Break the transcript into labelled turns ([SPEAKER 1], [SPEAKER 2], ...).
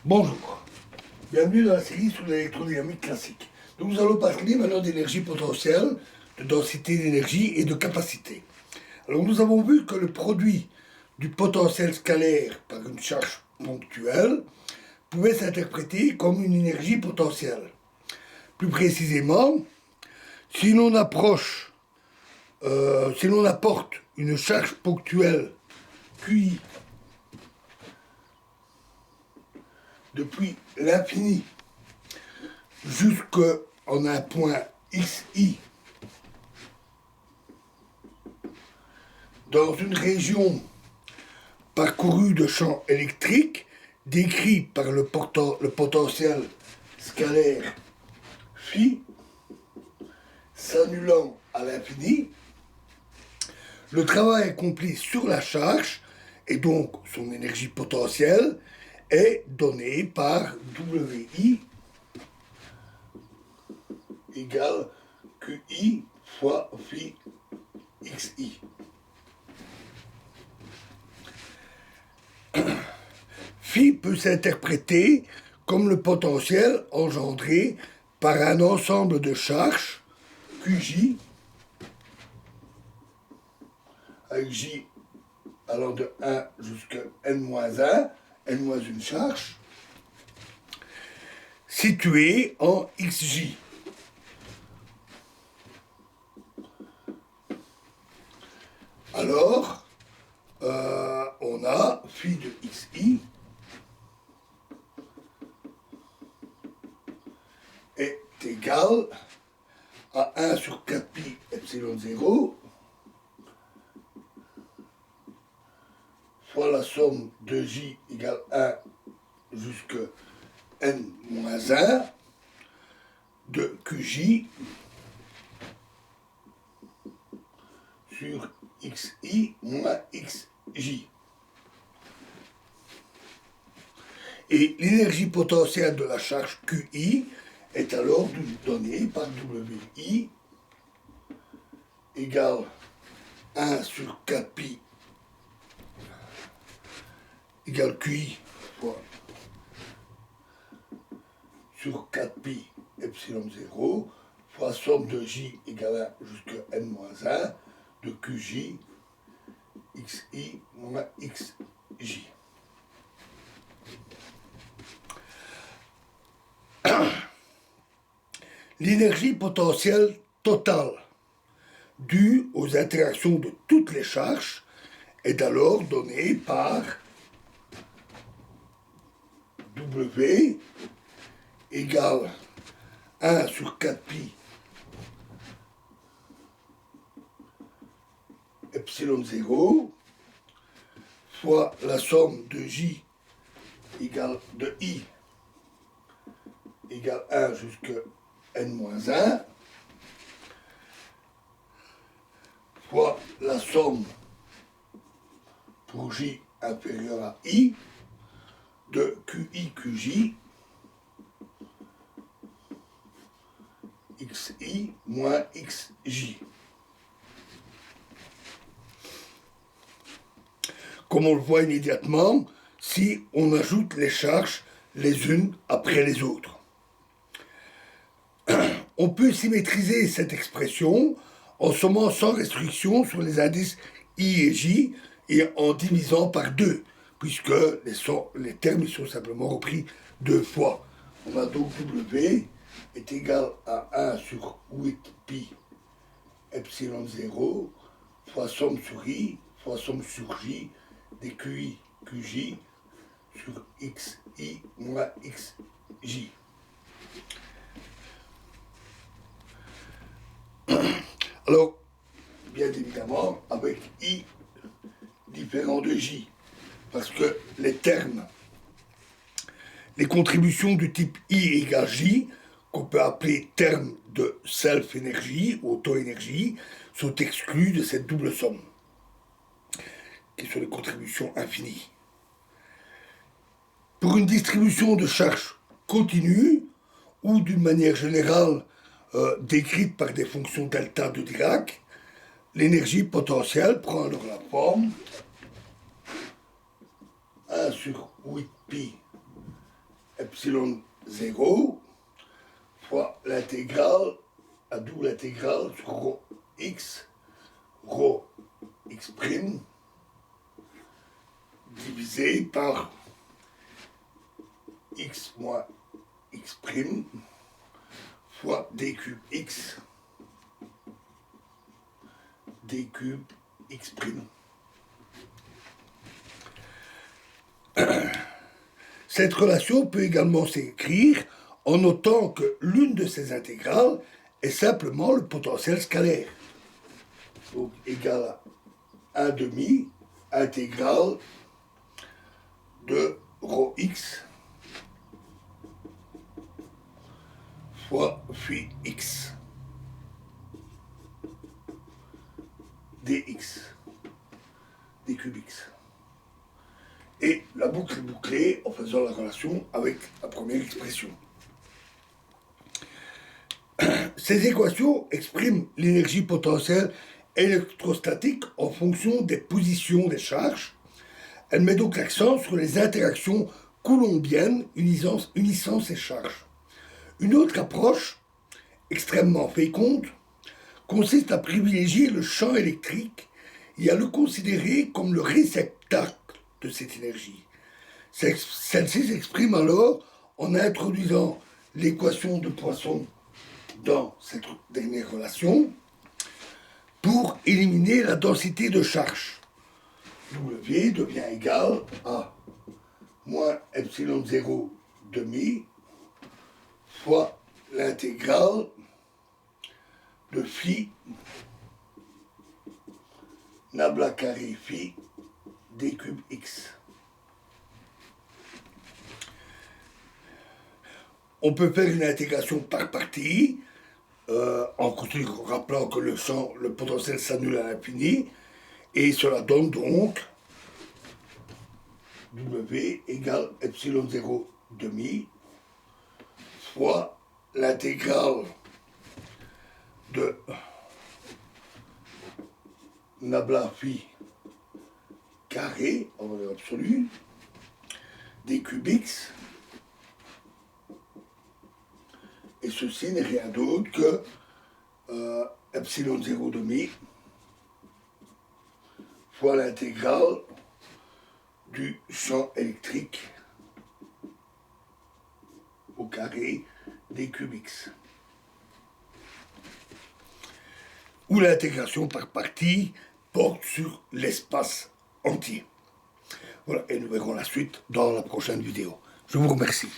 [SPEAKER 1] Bonjour, bienvenue dans la série sur l'électrodynamique classique. Donc nous allons parler maintenant d'énergie potentielle, de densité d'énergie et de capacité. Alors nous avons vu que le produit du potentiel scalaire par une charge ponctuelle pouvait s'interpréter comme une énergie potentielle. Plus précisément, si l'on apporte une charge ponctuelle QI depuis l'infini jusqu'en un point XI dans une région parcourue de champs électriques décrit par le potentiel scalaire phi s'annulant à l'infini, le travail accompli sur la charge et donc son énergie potentielle est donné par WI égale QI fois phi XI. Phi peut s'interpréter comme le potentiel engendré par un ensemble de charges QJ avec J allant de 1 jusqu'à n-1, n-1 charge, située en XJ. Alors, on a phi de XI est égal à 1 sur 4 pi epsilon 0 fois la somme de J égale 1 jusqu'à n-1 de QJ sur XI moins XJ. Et l'énergie potentielle de la charge QI est alors donnée par WI égale 1 sur 4 pi égale QI fois sur 4 pi epsilon 0 fois somme de J égale 1 jusqu'à n-1 de QJ XI moins XJ. L'énergie potentielle totale due aux interactions de toutes les charges est alors donnée par W égale 1 sur 4 pi epsilon 0 fois la somme de J égale de I égale 1 jusqu'à n-1 fois la somme pour J inférieur à I de QI QJ XI moins XJ. Comme on le voit immédiatement, si on ajoute les charges les unes après les autres. On peut symétriser cette expression en sommant sans restriction sur les indices I et J et en divisant par 2, puisque les termes sont simplement repris 2 fois. On a donc W est égal à 1 sur 8 pi epsilon 0 fois somme sur I fois somme sur J des QI QJ sur XI moins XJ. Alors, bien évidemment, avec I différent de J, parce que les termes, les contributions du type I égale J, qu'on peut appeler termes de self-énergie, auto-énergie, sont exclus de cette double somme, qui sont les contributions infinies. Pour une distribution de charge continue, ou d'une manière générale décrite par des fonctions delta de Dirac, l'énergie potentielle prend alors la forme 1 sur 8 pi epsilon 0 fois l'intégrale à double intégrale sur rho x prime divisé par x moins x prime fois d cube x prime. Cette relation peut également s'écrire en notant que l'une de ces intégrales est simplement le potentiel scalaire. Donc égal à 1 demi intégrale de rho x fois phi x dx d cube x. Et la boucle est bouclée en faisant la relation avec la première expression. Ces équations expriment l'énergie potentielle électrostatique en fonction des positions des charges. Elle met donc l'accent sur les interactions coulombiennes unissant ces charges. Une autre approche, extrêmement féconde, consiste à privilégier le champ électrique et à le considérer comme le réceptacle de cette énergie. Celle-ci s'exprime alors en introduisant l'équation de Poisson dans cette dernière relation pour éliminer la densité de charge. W devient égal à moins epsilon 0 demi fois l'intégrale de phi nabla carré phi d cube x. On peut faire une intégration par partie en rappelant que le potentiel s'annule à l'infini, et cela donne donc W égale epsilon 0 demi fois l'intégrale de nabla phi carré en valeur absolue d cube x, et ceci n'est rien d'autre que epsilon 0 demi fois l'intégrale du champ électrique au carré d cube x, où l'intégration par partie porte sur l'espace entier. Voilà, et nous verrons la suite dans la prochaine vidéo. Je vous remercie.